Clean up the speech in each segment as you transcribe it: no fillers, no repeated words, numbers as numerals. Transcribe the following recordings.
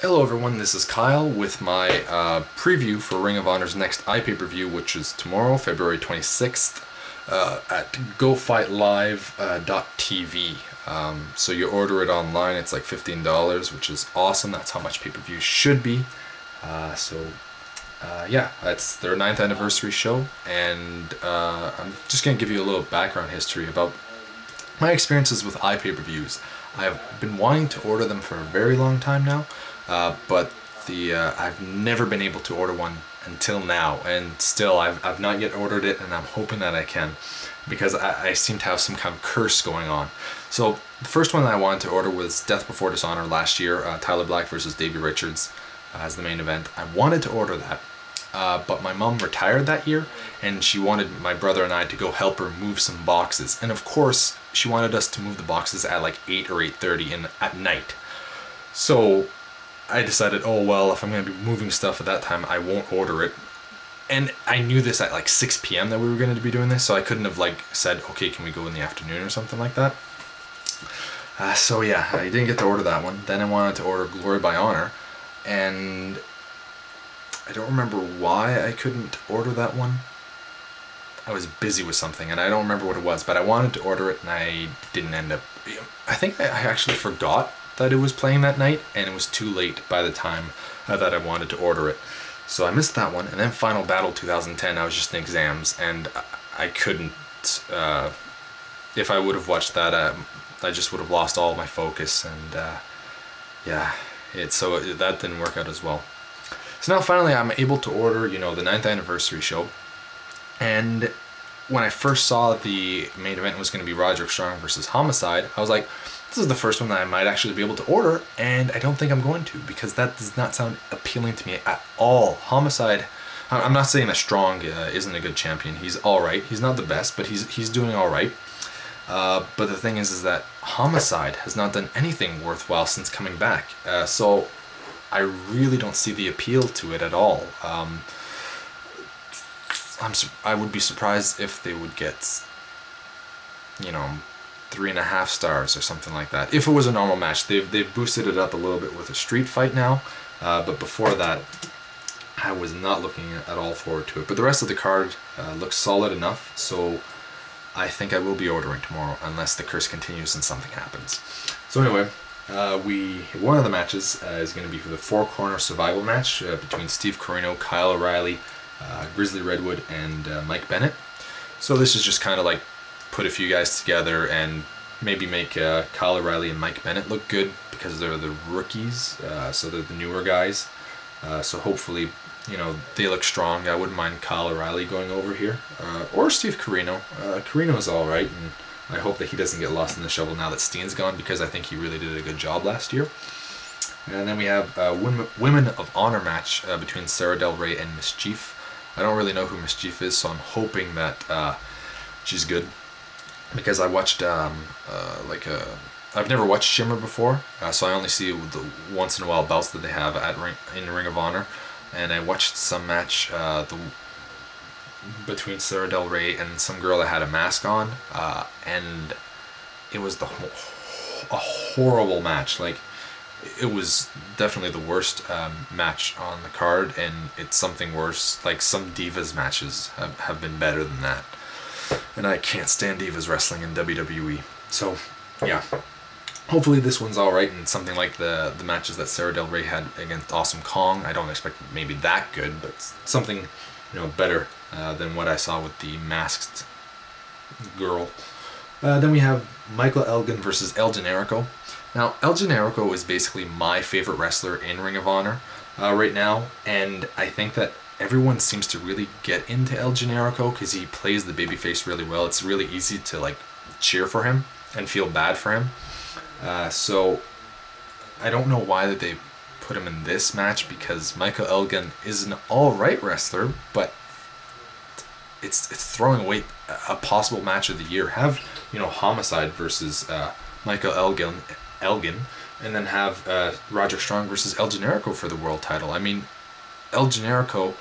Hello everyone, this is Kyle with my preview for Ring of Honor's next iPPV, which is tomorrow, February 26th, at gofightlive.tv. So you order it online, it's like $15, which is awesome. That's how much pay-per-view should be. Yeah, it's their 9th anniversary show, and I'm just going to give you a little background history about my experiences with iPay-per-views. I've been wanting to order them for a very long time now, but I've never been able to order one until now, and still I've not yet ordered it, and I'm hoping that I can, because I seem to have some kind of curse going on. So the first one that I wanted to order was Death Before Dishonor last year, Tyler Black versus Davey Richards as the main event. I wanted to order that, but my mom retired that year, and she wanted my brother and I to go help her move some boxes, and of course she wanted us to move the boxes at like 8 or 8:30 at night. So I decided, oh well, if I'm going to be moving stuff at that time, I won't order it. And I knew this at like 6 p.m. that we were going to be doing this, so I couldn't have like said, okay, can we go in the afternoon or something like that. So yeah, I didn't get to order that one. Then I wanted to order Glory by Honor, and I don't remember why I couldn't order that one. I was busy with something, and I don't remember what it was, but I wanted to order it, and I didn't end up. I think I actually forgot that it was playing that night, and it was too late by the time that I wanted to order it. So I missed that one, and then Final Battle 2010, I was just in exams, and I couldn't, if I would have watched that, I just would have lost all my focus, and yeah, so that didn't work out as well. So now finally I'm able to order, the 9th anniversary show. And when I first saw the main event was going to be Roderick versus Homicide, I was like, this is the first one that I might actually be able to order, and I don't think I'm going to, because that does not sound appealing to me at all. Homicide, I'm not saying that Strong isn't a good champion. He's alright. He's not the best, but he's doing alright. But the thing is that Homicide has not done anything worthwhile since coming back. So I really don't see the appeal to it at all. I would be surprised if they would get, 3.5 stars or something like that. If it was a normal match, they've boosted it up a little bit with a street fight now, but before that, I was not looking at all forward to it. But the rest of the card looks solid enough, so I think I will be ordering tomorrow, unless the curse continues and something happens. So anyway, one of the matches is going to be for the 4-corner survival match between Steve Corino, Kyle O'Reilly, Grizzly Redwood, and Mike Bennett. So this is just kind of like put a few guys together and maybe make Kyle O'Reilly and Mike Bennett look good, because they're the rookies, so they're the newer guys. So hopefully, they look strong. I wouldn't mind Kyle O'Reilly going over here, or Steve Corino. Corino's all right, and I hope that he doesn't get lost in the shovel now that Steen's gone, because I think he really did a good job last year. And then we have a Women of Honor match between Sarah Del Rey and Mischief. I don't really know who Mischief is, so I'm hoping that she's good, because I watched I've never watched Shimmer before, so I only see the once in a while bouts that they have in Ring of Honor, and I watched some match between Sarah Del Rey and some girl that had a mask on, and it was a horrible match. Like, it was definitely the worst match on the card, and it's something worse. Like, some Divas matches have been better than that, and I can't stand Divas wrestling in WWE. So yeah, hopefully this one's alright, and something like the matches that Sarah Del Rey had against Awesome Kong. I don't expect maybe that good, but something better than what I saw with the masked girl. Then we have Michael Elgin versus El Generico. Now, El Generico is basically my favorite wrestler in Ring of Honor right now, and I think that everyone seems to really get into El Generico because he plays the babyface really well. It's really easy to like cheer for him and feel bad for him. So I don't know why that they put him in this match, because Michael Elgin is an alright wrestler, but it's throwing away a possible match of the year. Have Homicide versus Michael Elgin, and then have Roderick Strong versus El Generico for the world title. I mean, El Generico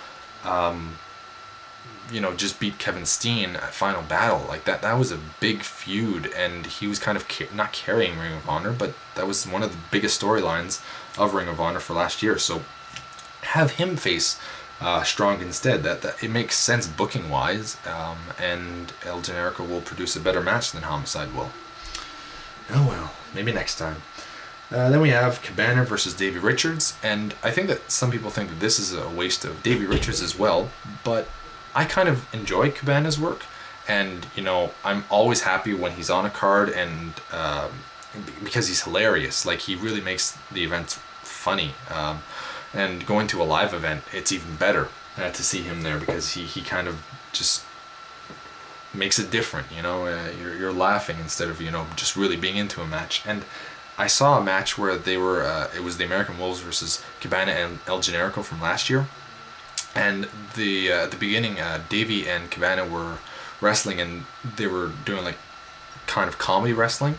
just beat Kevin Steen at Final Battle. Like that was a big feud, and he was kind of not carrying Ring of Honor, but that was one of the biggest storylines of Ring of Honor for last year. So have him face Strong instead. That it makes sense booking wise, and El Generico will produce a better match than Homicide will. Oh well, maybe next time. Then we have Cabana versus Davey Richards, and I think that some people think that this is a waste of Davey Richards as well, but I kind of enjoy Cabana's work, and I'm always happy when he's on a card, and because he's hilarious. Like, he really makes the events funny, and going to a live event, it's even better to see him there, because he kind of just makes it different. You're laughing instead of just really being into a match. And I saw a match where they were it was the American Wolves versus Cabana and El Generico from last year, and at the beginning, Davey and Cabana were wrestling, and they were doing like kind of comedy wrestling,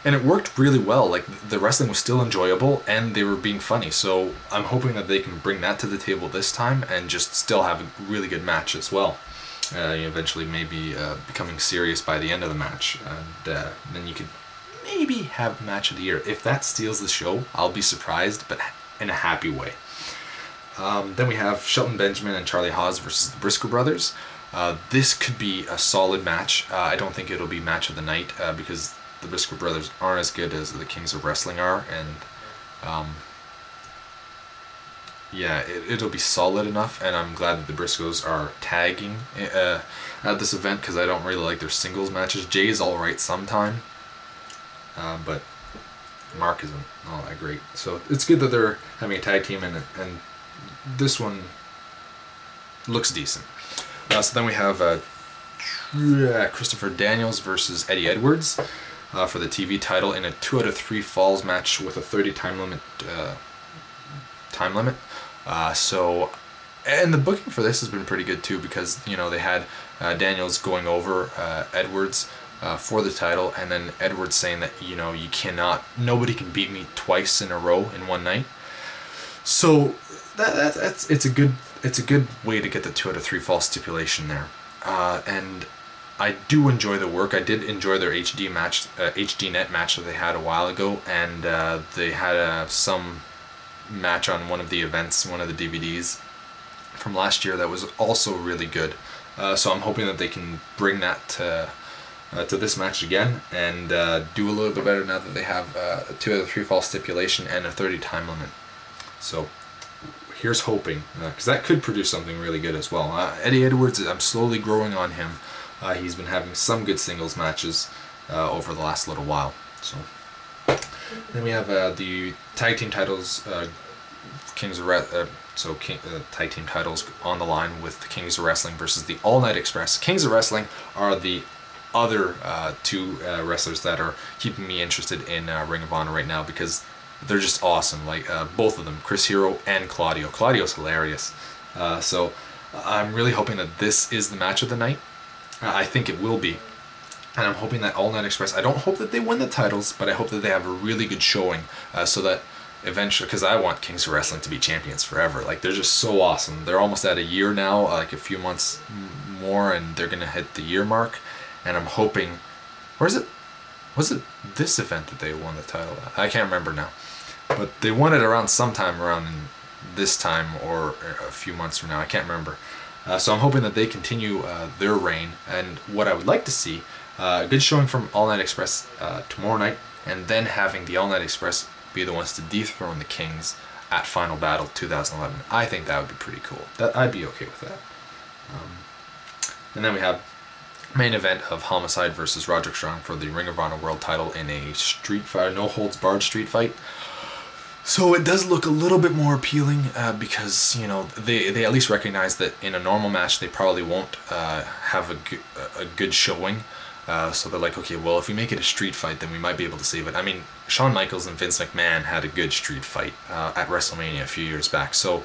and it worked really well. Like, the wrestling was still enjoyable, and they were being funny. So I'm hoping that they can bring that to the table this time, and just still have a really good match as well. Eventually maybe becoming serious by the end of the match, and then you could maybe have match of the year. If that steals the show, I'll be surprised, but in a happy way. Then we have Shelton Benjamin and Charlie Haas versus the Brisoe brothers. This could be a solid match. I don't think it'll be match of the night, because the Brisoe brothers aren't as good as the Kings of Wrestling are, and yeah, it'll be solid enough, and I'm glad that the Briscoes are tagging at this event, because I don't really like their singles matches. Jay's alright sometime, but Mark isn't all that great. So it's good that they're having a tag team, and this one looks decent. So then we have Christopher Daniels versus Eddie Edwards for the TV title in a 2 out of 3 falls match with a 30 time limit. So, and the booking for this has been pretty good too, because they had Daniels going over Edwards for the title, and then Edwards saying that nobody can beat me twice in a row in one night. So it's a good way to get the 2 out of 3 fall stipulation there, and I do enjoy the work. I did enjoy their HD net match that they had a while ago, and they had some match on one of the events, one of the DVDs from last year, that was also really good. So I'm hoping that they can bring that to this match again, and do a little bit better now that they have a 2 out of 3 fall stipulation and a 30 time limit. So here's hoping, because that could produce something really good as well. Eddie Edwards, I'm slowly growing on him. He's been having some good singles matches over the last little while. So then we have the tag team titles, tag team titles on the line with the Kings of Wrestling versus the All Night Express. Kings of Wrestling are the other two wrestlers that are keeping me interested in Ring of Honor right now, because they're just awesome. Like, both of them, Chris Hero and Claudio. Claudio's hilarious. So I'm really hoping that this is the match of the night. I think it will be. And I'm hoping that All Night Express, I don't hope that they win the titles, but I hope that they have a really good showing, so that eventually, because I want Kings of Wrestling to be champions forever. Like, they're just so awesome. They're almost at a year now, like a few months more, and they're going to hit the year mark. And I'm hoping, was it this event that they won the title at? I can't remember now. But they won it around sometime around this time, or a few months from now. I can't remember. So I'm hoping that they continue their reign. And what I would like to see, a good showing from All Night Express tomorrow night, and then having the All Night Express be the ones to dethrone the Kings at Final Battle 2011. I think that would be pretty cool. I'd be okay with that. And then we have main event of Homicide versus Roderick Strong for the Ring of Honor World title in a street fight, no holds barred street fight. So it does look a little bit more appealing, because they at least recognize that in a normal match they probably won't have a good showing. So they're like, okay, well, if we make it a street fight, then we might be able to save it. I mean, Shawn Michaels and Vince McMahon had a good street fight at WrestleMania a few years back. So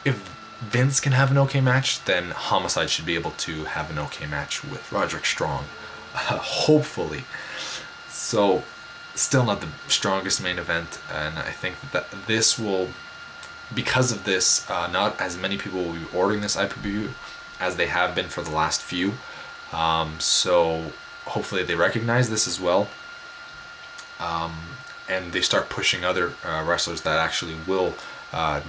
if Vince can have an okay match, then Homicide should be able to have an okay match with Roderick Strong. Hopefully. So, still not the strongest main event, and I think that this will, because of this, not as many people will be ordering this iPPV as they have been for the last few. So hopefully they recognize this as well, and they start pushing other wrestlers that actually will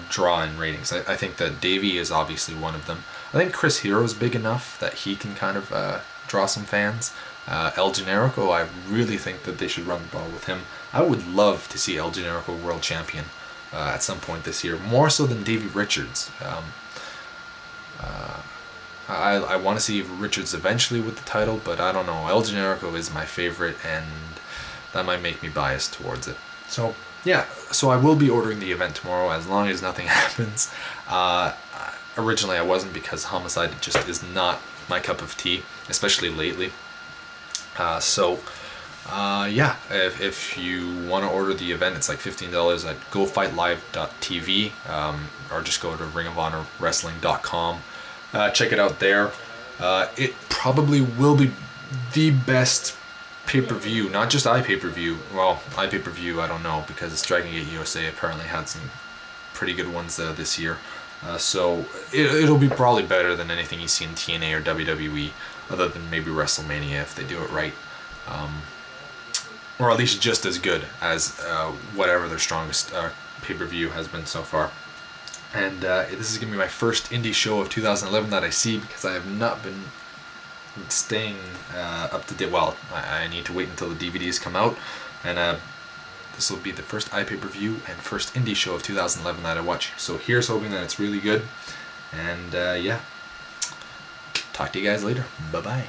draw in ratings. I think that Davey is obviously one of them. I think Chris Hero's big enough that he can kind of draw some fans. El Generico, I really think that they should run the ball with him. I would love to see El Generico world champion at some point this year, more so than Davey Richards. I want to see Richards eventually with the title, but I don't know. El Generico is my favorite, and that might make me biased towards it. So yeah, so I will be ordering the event tomorrow as long as nothing happens. Originally I wasn't, because Homicide just is not my cup of tea, especially lately. Yeah, if you want to order the event, it's like $15 at gofightlive.tv, or just go to ringofhonorwrestling.com. Check it out there. It probably will be the best pay-per-view, not just iPay-per-view. Well, iPay-per-view, I don't know, because Dragon Gate USA apparently had some pretty good ones this year. So it'll be probably better than anything you see in TNA or WWE, other than maybe WrestleMania if they do it right. Or at least just as good as whatever their strongest pay-per-view has been so far. And this is going to be my first indie show of 2011 that I see, because I have not been staying up to date. Well, I need to wait until the DVDs come out, and this will be the first iPay-per-view and first indie show of 2011 that I watch. So here's hoping that it's really good, and yeah, talk to you guys later. Bye-bye.